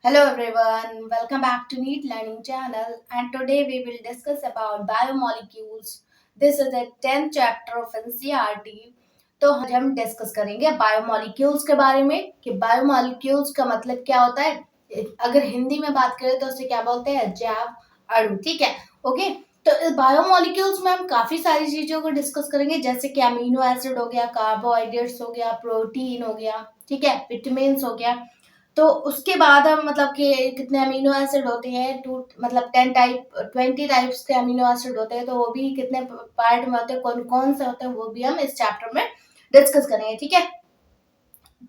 Hello everyone, welcome back to Neat Learning Channel, and today we will discuss about biomolecules. This is the 10th chapter of NCERT. तो आज हम discuss करेंगे biomolecules के बारे में कि बायोमोलिक्यूल्स का मतलब क्या होता है। अगर हिंदी में बात करें तो उसे क्या बोलते हैं, जैव अणु। ठीक है, ओके। तो इस बायोमोलिक्यूल्स में हम काफी सारी चीजों को डिस्कस करेंगे, जैसे कि अमीनो एसिड हो गया, कार्बोहाइड्रेट्स हो गया, प्रोटीन हो गया, ठीक है, विटामिन हो गया। तो उसके बाद हम मतलब कि कितने अमीनो एसिड होते हैं, टू मतलब 20 टाइप्स के अमीनो एसिड होते हैं, तो वो भी कितने पार्ट में होते हैं, कौन कौन से होते हैं, वो भी हम इस चैप्टर में डिस्कस करेंगे। ठीक है,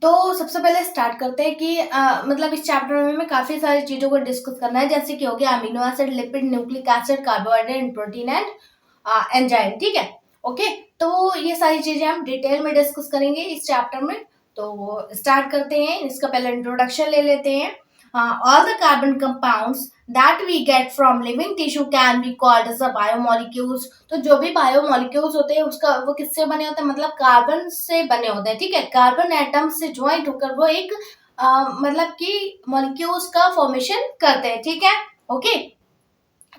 तो सबसे पहले स्टार्ट करते हैं कि मतलब इस चैप्टर में हमें काफी सारी चीजों को डिस्कस करना है, जैसे कि हो गया amino acid, lipid, nucleic acid, carbohydrate, protein and enzyme. ठीक है, ओके। तो ये सारी चीजें हम डिटेल में डिस्कस करेंगे इस चैप्टर में। तो स्टार्ट करते हैं, इसका पहले इंट्रोडक्शन ले लेते हैं। All the carbon compounds that we get from living tissue can be called as a biomolecules. तो जो भी बायोमोलिक्यूल्स होते हैं उसका वो किससे बने होते हैं, मतलब कार्बन से बने होते हैं। ठीक है, कार्बन एटम से ज्वाइंट होकर वो एक मतलब कि मॉलिक्यूल्स का फॉर्मेशन करते हैं। ठीक है, ओके।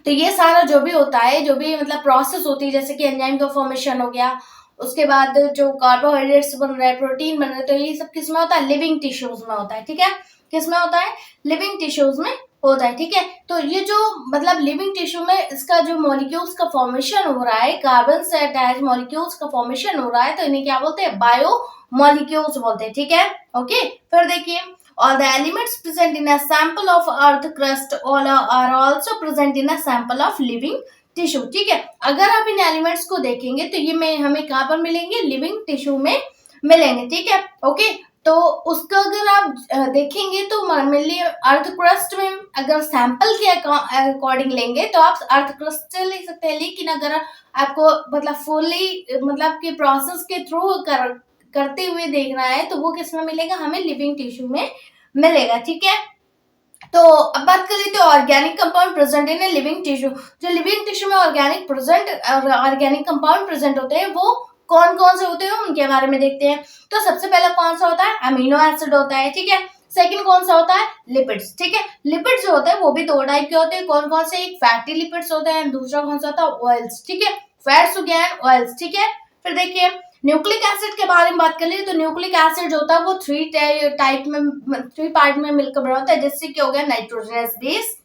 तो ये सारा जो भी होता है, जो भी मतलब प्रोसेस होती है, जैसे कि एंजाइम का फॉर्मेशन हो गया, उसके बाद जो कार्बोहाइड्रेट्स बन रहा है, प्रोटीन बन रहा है, तो ये सब किस में होता है, लिविंग टिश्यूज में होता है। ठीक है, किस में होता है, लिविंग टिश्यूज में होता है। ठीक है, तो ये जो मतलब लिविंग टिश्यू में इसका जो मॉलिक्यूल्स का फॉर्मेशन हो रहा है, कार्बन से अटैच मॉलिक्यूल्स का फॉर्मेशन हो रहा है, तो इन्हें क्या बोलते हैं, बायो मॉलिक्यूल्स बोलते हैं। ठीक है, ओके। फिर देखिए, all the elements present in a sample of earth crust all are also present in a sample of living tissue। ठीक है, अगर आप इन एलिमेंट्स को देखेंगे तो ये में हमें कहाँ पर मिलेंगे, लिविंग टिश्यू में मिलेंगे। ठीक है, ओके। तो उसका अगर आप देखेंगे तो मेनली अर्थ क्रस्ट में अगर सैंपल के अकॉर्डिंग लेंगे तो आप अर्थ क्रस्ट से ले सकते हैं, लेकिन अगर आपको मतलब फुली मतलब कि प्रोसेस के थ्रू करते हुए देखना है तो वो किस में मिलेगा, हमें लिविंग टिश्यू में मिलेगा। ठीक है, तो अब बात कर लेते हैं organic compound present in living tissue. जो लिविंग टिश्यू में ऑर्गेनिक कंपाउंड प्रेजेंट होते हैं वो कौन कौन से होते हैं, उनके बारे में देखते हैं। तो सबसे पहला कौन सा होता है, अमीनो एसिड होता है। ठीक है, सेकंड कौन सा होता है, लिपिड्स। ठीक है, लिपिड्स जो होते हैं वो भी दो टाइप के होते हैं, कौन कौन से, एक फैटी लिपिड्स होते हैं, दूसरा कौन सा होता है, ऑयल्स। ठीक है, फैट्स हो गया, ऑयल्स। ठीक है, फिर देखिए न्यूक्लिक एसिड के बारे में बात कर ली, तो न्यूक्लिक एसिड जो होता है वो थ्री पार्ट में मिलकर बना होता है, जिससे क्या हो गया, nitrogenous base,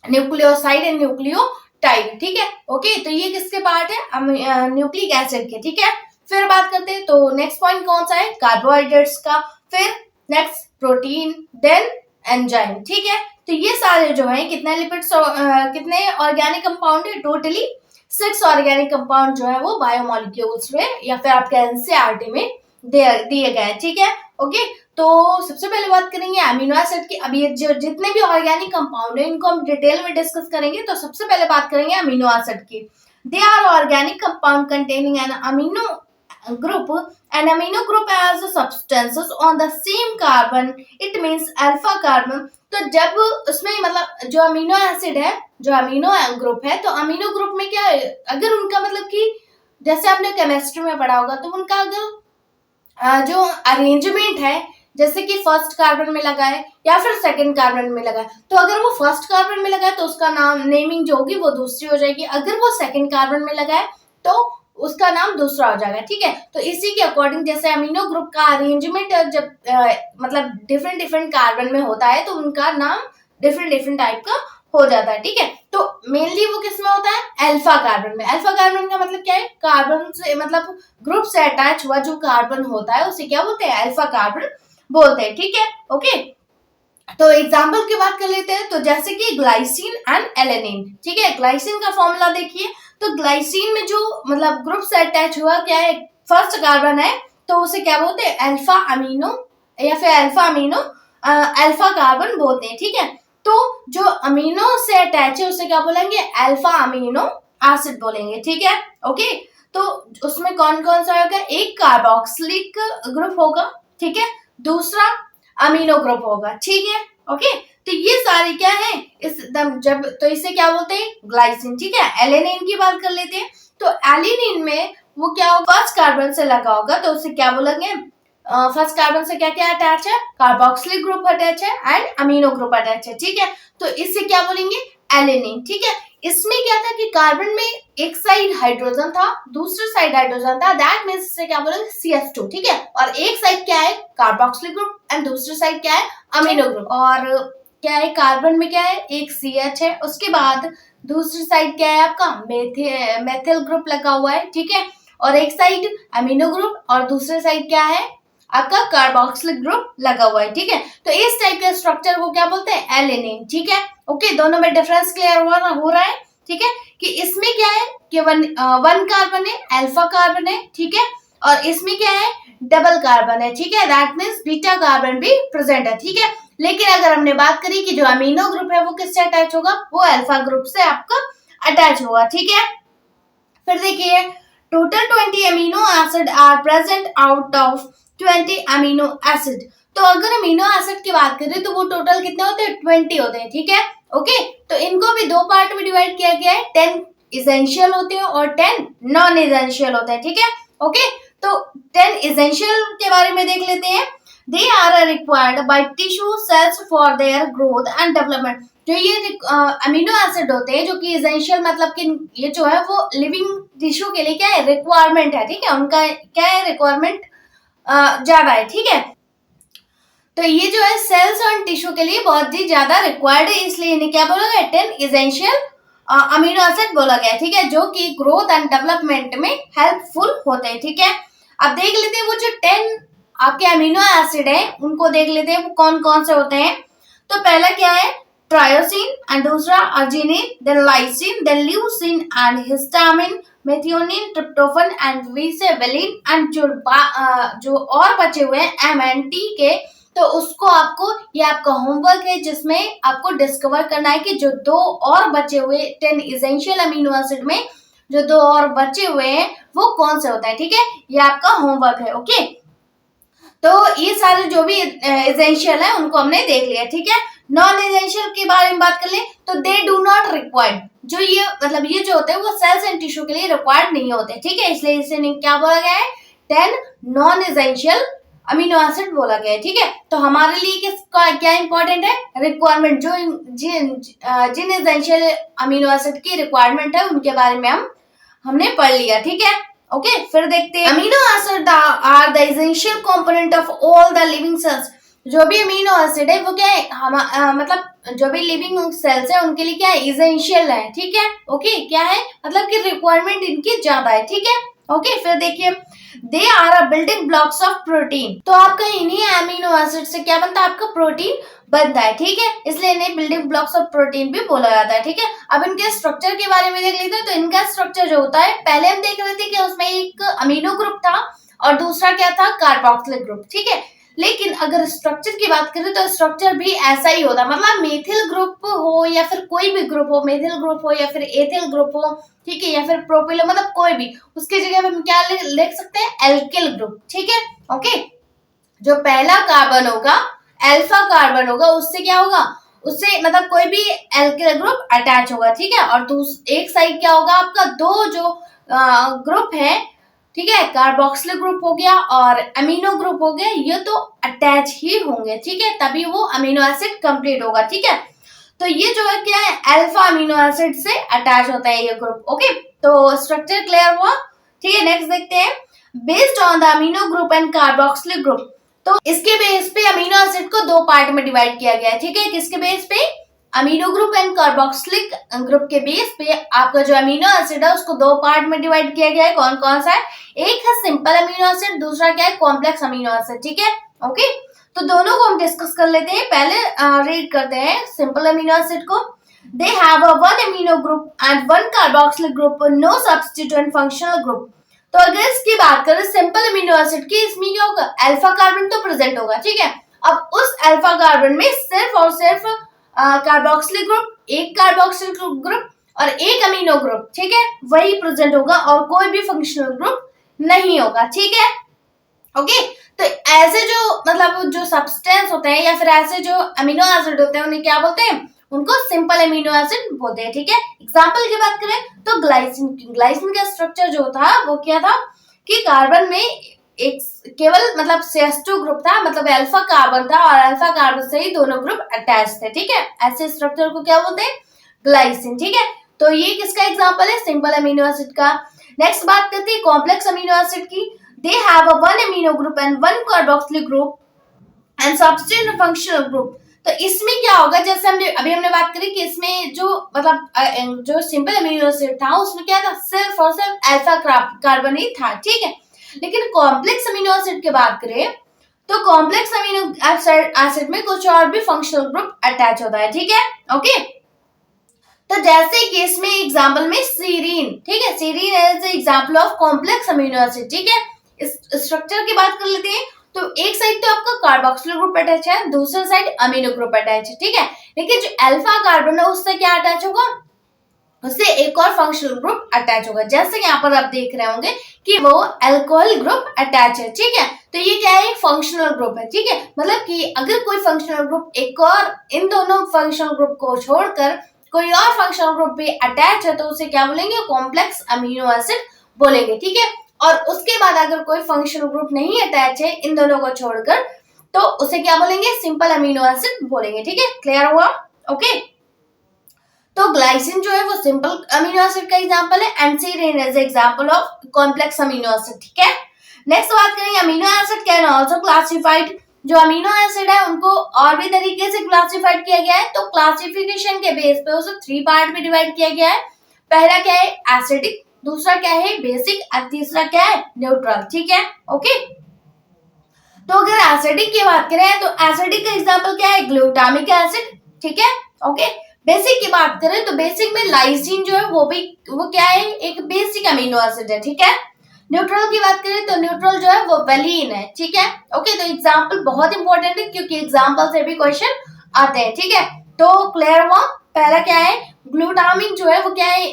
nucleoside and nucleotide. ठीक है, ओके। तो ये किसके पार्ट है, न्यूक्लिक एसिड के। ठीक है, फिर बात करते हैं, तो नेक्स्ट पॉइंट कौन सा है, कार्बोहाइड्रेट्स का, फिर नेक्स्ट प्रोटीन, देन एंजाइम। ठीक है, तो ये सारे जो है कितने लिपिड्स कितने ऑर्गेनिक कंपाउंड है, टोटली 6 ऑर्गेनिक कंपाउंड जो है वो बायोमोलिक्यूल्स में या फिर आपके एनसीईआरटी में दिए गए। ठीक है, ओके। तो सबसे पहले बात करेंगे अमीनो एसिड की। अब ये जो जितने भी ऑर्गेनिक कंपाउंड है इनको हम डिटेल में डिस्कस करेंगे। तो सबसे पहले बात करेंगे अमीनो एसिड की। They are organic compound containing an amino group. An amino group has substances on the same carbon, it means alpha carbon। तो जब उसमें मतलब जो अमीनो एसिड है, जो अमीनो ग्रुप है, तो अमीनो ग्रुप में क्या है, अगर उनका मतलब कि जैसे आपने केमिस्ट्री में पढ़ा होगा, तो उनका अगर जो अरेंजमेंट है, जैसे कि फर्स्ट कार्बन में लगा है या फिर सेकंड कार्बन में लगा है, तो अगर वो फर्स्ट कार्बन में लगा है तो उसका नाम नेमिंग जो होगी वो दूसरी हो जाएगी, अगर वो सेकंड कार्बन में लगा है तो उसका नाम दूसरा हो जाएगा। ठीक है, तो इसी के अकॉर्डिंग जैसे अमीनो ग्रुप का अरेंजमेंट जब मतलब डिफरेंट डिफरेंट कार्बन में होता है तो उनका नाम डिफरेंट डिफरेंट टाइप का हो जाता है। ठीक है, तो मेनली वो किस में होता है, अल्फा कार्बन में। अल्फा कार्बन का मतलब क्या है, कार्बन से मतलब ग्रुप से अटैच हुआ जो कार्बन होता है उसे क्या बोलते हैं, अल्फा कार्बन बोलते हैं। ठीक है, ओके। तो एग्जाम्पल की बात कर लेते हैं, तो जैसे कि ग्लाइसिन एंड एलेनिन। ठीक है, ग्लाइसिन का फॉर्मूला देखिए, तो ग्लाइसिन में जो मतलब ग्रुप से अटैच हुआ क्या है, फर्स्ट कार्बन है, तो उसे क्या बोलते हैं, अल्फा अमीनो या फिर अल्फा अमीनो अल्फा कार्बन बोलते हैं। ठीक है, तो जो अमीनो से अटैच है उसे क्या बोलेंगे, अल्फा अमीनो एसिड बोलेंगे। ठीक है, ओके। तो उसमें कौन कौन सा होगा, एक कार्बोक्सिलिक ग्रुप होगा, ठीक है, दूसरा अमीनो ग्रुप होगा। ठीक है, ओके। तो ये सारे क्या है, इस जब तो इसे क्या बोलते हैं, ग्लाइसिन। ठीक है, एलेनिन की बात कर लेते हैं, तो एलेनिन में वो क्या होगा, फर्स्ट कार्बन से लगा होगा तो उसे क्या बोलेंगे, फर्स्ट कार्बन से क्या क्या अटैच है, कार्बोक्सिलिक ग्रुप अटैच है एंड अमीनो ग्रुप अटैच है, ठीक है। तो इससे क्या बोलेंगे, एलेनिन, ठीक है। इसमें क्या था कि कार्बन में एक साइड हाइड्रोजन था, दूसरी साइड हाइड्रोजन था, दैट मींस इससे क्या बोलेंगे CH2, ठीक है। और एक साइड क्या है, कार्बोक्सिलिक ग्रुप एंड दूसरी साइड क्या है, अमीनो ग्रुप। और क्या है, कार्बन में क्या है, एक CH है, उसके बाद दूसरी साइड क्या है आपका मेथिल ग्रुप लगा हुआ है, ठीक है। और एक साइड अमीनो ग्रुप और दूसरे साइड क्या है आपका कार्बोक्सिलिक ग्रुप लगा हुआ है, ठीक है। तो इस टाइप के स्ट्रक्चर को क्या बोलते हैं, एलेनिन, ठीक है। ओके, दोनों में डिफरेंस क्लियर हो रहा है, ठीक है। कि इसमें क्या है कि वन कार्बन है, अल्फा कार्बन है, ठीक है। और इसमें क्या है, डबल कार्बन है, ठीक है। दैट मीन्स बीटा कार्बन भी प्रेजेंट है, ठीक है। लेकिन अगर हमने बात करी कि जो अमीनो ग्रुप है वो किससे अटैच होगा, वो अल्फा ग्रुप से आपका अटैच होगा, ठीक है। फिर देखिए, total 20 amino acid are present out of 20 amino acid. तो अगर अमीनो एसिड की बात करें तो वो टोटल कितने होते हैं, 20 होते हैं, ठीक है। ओके, तो इनको भी दो पार्ट में डिवाइड किया गया है, 10 इसेंशियल होते हैं और 10 नॉन इसेंशियल होते हैं, ठीक है। ओके, तो 10 इसेंशियल के बारे में देख लेते हैं। They are required by tissue cells for their growth and development. जो ये अमीनो एसिड होते हैं जो कि इसेंशियल मतलब कि ये जो है वो लिविंग टिश्यू के लिए क्या है, रिक्वायरमेंट है, ठीक है। उनका क्या है, रिक्वायरमेंट ज्यादा है, ठीक है। तो ये जो है सेल्स और टिश्यू के लिए बहुत ही ज्यादा रिक्वायर्ड है, इसलिए इन्हें क्या बोला गया, 10 इसेंशियल अमीनो एसिड बोला गया, ठीक है, जो कि ग्रोथ एंड डेवलपमेंट में हेल्पफुल होते हैं, ठीक है। अब देख लेते हैं वो जो 10 आपके अमीनो एसिड है उनको देख लेते हैं वो कौन कौन से होते हैं। तो पहला क्या है, ट्रायोसिन एंड दूसरा arginine, then lysine, then leucine and histamine, methionine, tryptophan and विसेवेलिन एंड जो और बचे हुए हैं MNT के। तो उसको आपको, ये आपका होमवर्क है जिसमें आपको डिस्कवर करना है कि जो दो और बचे हुए 10 इसेंशियल अमीनो एसिड में जो दो और बचे हुए हैं वो कौन से होते हैं, ठीक है। ये आपका होमवर्क है, ओके। तो ये सारे जो भी इसेंशियल है उनको हमने देख लिया, ठीक है। नॉन इसेंशियल के बारे में बात कर ले तो दे डू नॉट रिक्वायर्ड। जो ये मतलब ये जो होते हैं वो सेल्स एंड टिश्यू के लिए रिक्वायर्ड नहीं होते, ठीक है। इसलिए इसे क्या बोला गया है, 10 नॉन इसेंशियल अमीनो एसिड बोला गया है, ठीक है। तो हमारे लिए किसका क्या इंपॉर्टेंट है, रिक्वायरमेंट, जो जिन इसेंशियल अमीनो एसिड की रिक्वायरमेंट है उनके बारे में हमने पढ़ लिया, ठीक है। ओके, फिर देखते हैं amino acid are the essential component of all the living cells. जो भी अमीनो एसिड है वो क्या है, मतलब जो भी लिविंग सेल्स है उनके लिए क्या है, एसेंशियल है, ठीक है। ओके, क्या है मतलब कि रिक्वायरमेंट इनकी ज्यादा है, ठीक है। ओके, फिर देखिए, they are a building blocks of protein. तो आपका इन्हीं अमीनो एसिड से क्या बनता है, आपका प्रोटीन बनता है, ठीक है। इसलिए इन्हें बिल्डिंग ब्लॉक्स ऑफ प्रोटीन भी बोला जाता है, ठीक है। अब इनके स्ट्रक्चर के बारे में देख लेते हैं। तो इनका स्ट्रक्चर जो होता है, पहले हम देख रहे थे कि उसमें एक अमीनो ग्रुप था और दूसरा क्या था, कार्बोक्सिलिक ग्रुप, ठीक है। लेकिन अगर स्ट्रक्चर की बात करें तो स्ट्रक्चर भी ऐसा ही होता है, मतलब मेथिल ग्रुप हो या फिर कोई भी ग्रुप हो, मेथिल ग्रुप हो या फिर एथिल ग्रुप हो, ठीक है, या फिर प्रोपिलो, मतलब कोई भी, उसकी जगह पे हम क्या लिख सकते हैं, एल्किल ग्रुप, ठीक है। ओके, जो पहला कार्बन होगा अल्फा कार्बन होगा, उससे क्या होगा, उससे मतलब कोई भी एल्किल ग्रुप अटैच होगा, ठीक है। और एक साइड क्या होगा आपका, दो जो ग्रुप है, ठीक है, कार्बोक्सिलिक ग्रुप हो गया और अमीनो ग्रुप हो गया, ये तो अटैच ही होंगे, ठीक है, तभी वो अमीनो एसिड कंप्लीट होगा, ठीक है। तो ये जो है क्या है, अल्फा अमीनो एसिड से अटैच होता है ये ग्रुप, ओके। तो स्ट्रक्चर क्लियर हुआ, ठीक है। नेक्स्ट देखते हैं, based on the amino group and carboxylic group. तो इसके बेस पे अमीनो एसिड को दो पार्ट में डिवाइड किया गया है, ठीक है। किसके बेस पे, amino group and carboxylic group के बेस पे आपका जो अमीनो एसिड है उसको दो पार्ट में डिवाइड किया गया है। कौन कौन सा है, एक है सिंपल अमीनो एसिड, दूसरा क्या है, कॉम्प्लेक्स अमीनो एसिड, ठीक है। ओके, तो दोनों को हम डिस्कस कर लेते हैं। पहले रीड करते हैं सिंपल अमीनो एसिड को। They have a one amino group and one carboxylic group, no substituent functional group. तो अगर इसकी बात करें सिंपल अमीनो एसिड की, इसमें क्या होगा, अल्फा कार्बन तो प्रेजेंट होगा, ठीक है। अब उस अल्फा कार्बन में सिर्फ और सिर्फ कार्बोक्सिलिक ग्रुप, एक कार्बोक्सिलिक ग्रुप और एक अमीनो ग्रुप, ठीक है, वही प्रेजेंट होगा और कोई भी फंक्शनल ग्रुप नहीं होगा, ठीक है। ओके, तो ऐसे जो मतलब जो सब्सटेंस होते हैं या फिर ऐसे जो अमीनो एसिड होते हैं उन्हें क्या बोलते हैं, उनको सिंपल अमीनो एसिड बोलते हैं, ठीक है। एग्जांपल की बात करें तो ग्लाइसिन का स्ट्रक्चर जो था वो क्या था कि कार्बन में एक केवल मतलब CH2 ग्रुप था, मतलब अल्फा कार्बन था और अल्फा कार्बन से ही दोनों ग्रुप अटैच थे, ठीक है। ऐसे स्ट्रक्चर को क्या बोलते हैं, ग्लाइसिन, ठीक है। तो ये किसका एग्जांपल है, सिंपल अमीनो एसिड का। नेक्स्ट बात करते हैं कॉम्प्लेक्स अमीनो एसिड की। दे have a one amino group and one carboxylic group and substituent functional group. तो इसमें क्या होगा, जैसे हमने बात करी कि इसमें जो मतलब जो सिंपल अमीनो एसिड था उसमें क्या था, सिर्फ और सिर्फ अल्फा कार्बन ही था, ठीक है। लेकिन कॉम्प्लेक्स अमीनो एसिड की बात करें तो कॉम्प्लेक्स अमीनो एसिड में कुछ और भी फंक्शनल ग्रुप अटैच होता है, ठीक है, ओके। तो जैसे कि इसमें एग्जांपल में सीरीन, ठीक है, serine is example of complex amino acid, ठीक है। इस स्ट्रक्चर की बात कर लेते हैं। तो एक साइड तो आपका कार्बोक्सिलिक ग्रुप अटैच है, दूसरी साइड अमीनो ग्रुप अटैच है, ठीक है। लेकिन जो अल्फा कार्बन है उससे क्या अटैच होगा, उससे एक और फंक्शनल ग्रुप अटैच होगा। जैसे यहाँ पर आप देख रहे होंगे कि वो अल्कोहल ग्रुप अटैच है, ठीक है। तो ये क्या है, फंक्शनल ग्रुप है, ठीक है। मतलब कि अगर कोई फंक्शनल ग्रुप एक और इन दोनों फंक्शनल ग्रुप को छोड़कर कोई और फंक्शनल ग्रुप भी अटैच है तो उसे क्या बोलेंगे, कॉम्प्लेक्स अमीनो एसिड बोलेंगे, ठीक है। और उसके बाद अगर कोई फंक्शनल ग्रुप नहीं अटैच है इन दोनों को छोड़कर तो उसे क्या बोलेंगे, सिंपल अमीनो एसिड बोलेंगे, ठीक है। क्लियर हुआ, ओके। तो ग्लाइसिन जो है वो सिंपल अमीनो एसिड का एग्जांपल है and serine is example of complex amino acid, ठीक है। नेक्स्ट बात करेंगे amino acid can also classified. जो अमीनो एसिड है उनको और भी तरीके से क्लासिफाइड किया गया है। तो क्लासिफिकेशन के बेस पे उसे 3 पार्ट में डिवाइड किया गया है। पहला क्या है, एसिडिक, दूसरा क्या है, बेसिक और तीसरा क्या है, न्यूट्रल, ठीक है, ओके। तो अगर एसिडिक की बात करें तो एसिडिक का एग्जांपल क्या है, ग्लूटामिक एसिड, ठीक है, ओके। बेसिक की बात करें तो बेसिक में लाइसिन जो है वो क्या है, एक बेसिक अमीनो एसिड है, ठीक है। न्यूट्रल की बात करें तो न्यूट्रल जो है वो वेलिन है, ठीक है, ओके। तो एग्जांपल बहुत इंपॉर्टेंट है क्योंकि एग्जांपल से भी क्वेश्चन आते हैं, ठीक है। तो क्लियर हुआ, पहला क्या है, ग्लूटामिक जो है वो क्या है,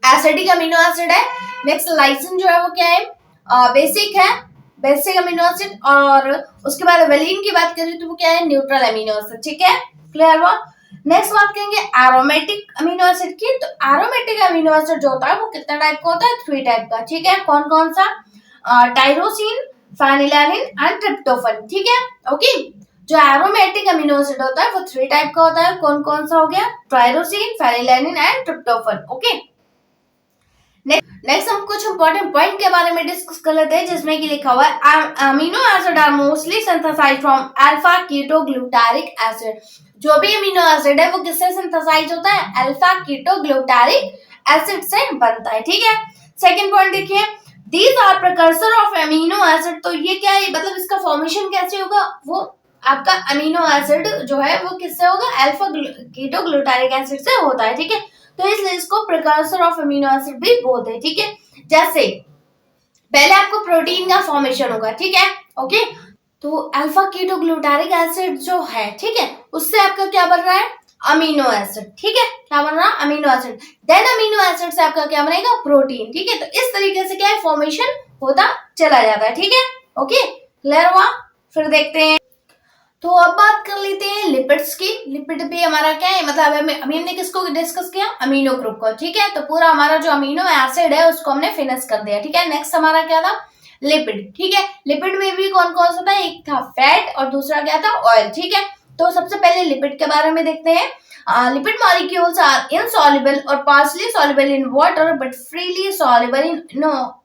एसिडिक अमीनो एसिड है। नेक्स्ट लाइसिन जो है वो क्या है, बेसिक है, बेसिक अमीनो एसिड। और उसके बाद वेलिन की बात करें तो वो क्या है, न्यूट्रल अमीनो एसिड, ठीक है, क्लियर हुआ। नेक्स्ट बात करेंगे एरोमेटिक अमीनो एसिड की। तो एरोमेटिक अमीनो एसिड जो होता है वो कितना टाइप का होता है, 3 टाइप का, ठीक है। कौन कौन सा, टायरोसिन, फेनिलैनिन एंड ट्रिप्टोफन, ठीक है, ओके। जो एरोमेटिक अमीनो एसिड होता है वो 3 टाइप का होता है। कौन कौन सा हो गया, tyrosine, phenylalanine and tryptophan, okay. Next हम कुछ इंपॉर्टेंट पॉइंट के बारे में डिस्कस कर लेते हैं जिसमें कि लिखा हुआ है amino acid are mostly synthesized from alpha keto glutaric acid. जो भी अमीनो एसिड है वो किससे सिंथेसाइज होता है, अल्फा कीटो ग्लूटारिक एसिड से बनता है, ठीक है। सेकंड पॉइंट देखिए, these are precursor of amino acid. तो ये क्या है, मतलब इसका फॉर्मेशन कैसे होगा, वो आपका अमीनो एसिड जो है वो किससे होगा, अल्फा कीटो ग्लूटारिक एसिड से होता है, ठीक है। तो इसलिए इसको प्रिकर्सर ऑफ अमीनो एसिड भी बोलते हैं, ठीक है। जैसे पहले आपको प्रोटीन का फॉर्मेशन होगा, ठीक है, ओके। तो अल्फा कीटो ग्लूटारिक एसिड जो है, ठीक है, उससे आपका क्या बन रहा है, अमीनो एसिड, ठीक है, क्या बन रहा है, amino acid. Then amino acid से आपका क्या बनेगा, प्रोटीन, ठीक है। तो इस तरीके से क्या है, फॉर्मेशन होता चला जाता है, ठीक है, ओके। क्लियर हुआ, फिर देखते हैं। तो अब बात कर लेते हैं लिपिड्स की। लिपिड भी हमारा क्या है, मतलब अभी हमने किसको डिस्कस किया, अमीनो ग्रुप को, ठीक है। तो पूरा हमारा जो अमीनो एसिड है उसको हमने फिनिश कर दिया, ठीक है। नेक्स्ट हमारा क्या था, लिपिड, ठीक है। लिपिड में भी कौन कौन सा था, एक था फैट और दूसरा क्या था, ऑयल, ठीक है। तो सबसे पहले लिपिड के बारे में देखते हैं। लिपिड मॉलिक्यूल्स आर इनसॉल्युबल और partially soluble in water but freely soluble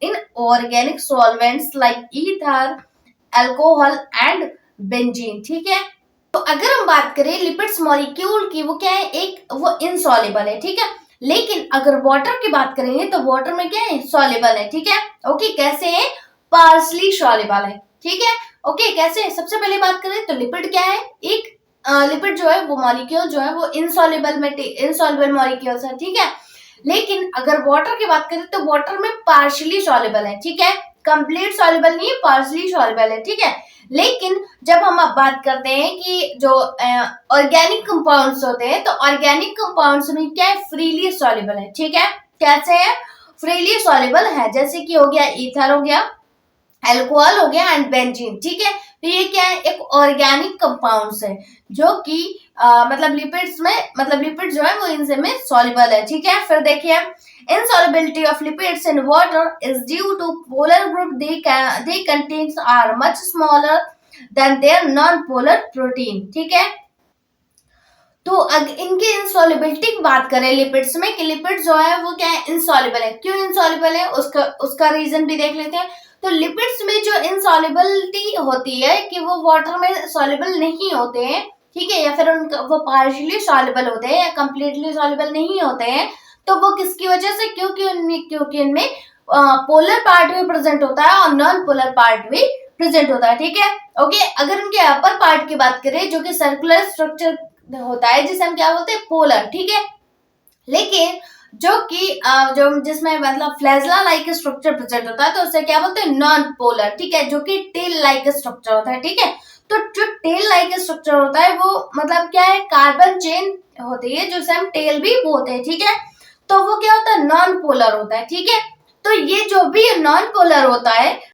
in organic solvents like ether, alcohol and benzene, ठीक है। तो अगर हम बात करें लिपिड्स मॉलिक्यूल की, वो क्या है, एक वो इनसॉल्युबल है, ठीक है। लेकिन अगर वाटर की बात करेंगे तो वाटर में क्या है, सॉल्युबल है, ठीक है, ओके। कैसे है, पार्शियली सॉल्युबल है, ठीक है, ओके। कैसे, सबसे पहले बात करें तो लिपिड क्या है, एक लिपिड जो है वो मॉलिक्यूल जो है वो इनसॉल्युबल मॉलिक्यूल्स है, ठीक है। लेकिन अगर वाटर की बात करें तो वाटर में पार्शियली सॉल्युबल है, ठीक है, कंप्लीट सॉल्युबल नहीं है, पार्शियली सॉल्युबल है, ठीक है। लेकिन जब हम अब बात करते हैं कि जो ऑर्गेनिक कंपाउंड्स होते हैं तो ऑर्गेनिक कंपाउंड्स में क्या है, फ्रीली सॉल्युबल है, ठीक है। कैसे है, फ्रीली सॉल्युबल है। जैसे कि हो गया ईथर, हो गया अल्कोहल हो गया एंड बेंजीन, ठीक है। तो ये क्या है, एक ऑर्गेनिक कंपाउंड्स है जो कि मतलब लिपिड्स में, मतलब लिपिड जो है वो इनसे में सॉल्युबल है, ठीक है। फिर देखिए, insolubility of lipids in water is due to polar group they contains are much smaller than their non-polar protein, ठीक है। तो इनकी इंसॉल्युबिलिटी की बात करें लिपिड्स में, कि लिपिड जो है वो क्या है, इंसॉल्युबल है। क्यों इंसॉल्युबल है, उसका रीजन भी देख लेते हैं। तो लिपिड्स में जो इंसॉल्युबिलिटी होती है कि वो वाटर में सॉल्युबल नहीं होते हैं, ठीक है, या फिर उनका वो पार्शियली सॉल्युबल होते हैं या कंप्लीटली सॉल्युबल नहीं होते हैं। तो वो किसकी वजह से, क्योंकि इनमें पोलर पार्ट भी प्रेजेंट होता है और नॉन पोलर पार्ट भी प्रेजेंट होता है, ठीक है। ओके, अगर इनके अपर पार्ट की बात करें जो कि सर्कुलर स्ट्रक्चर होता है, जिसे हम क्या बोलते हैं, पोलर, ठीक है। लेकिन जो कि जो जिसमें मतलब फ्लैजला लाइक स्ट्रक्चर प्रेजेंट होता है, तो उसे क्या बोलते हैं, नॉन पोलर, ठीक है, जो कि टेल लाइक स्ट्रक्चर होता है, ठीक है। तो जो टेल लाइक स्ट्रक्चर होता है वो मतलब क्या है, कार्बन चेन होती है जिसे हम टेल भी बोलते हैं, ठीक है। तो वो क्या होता है, नॉन पोलर होता है, ठीक है। तो ये जो भी नॉन पोलर होता है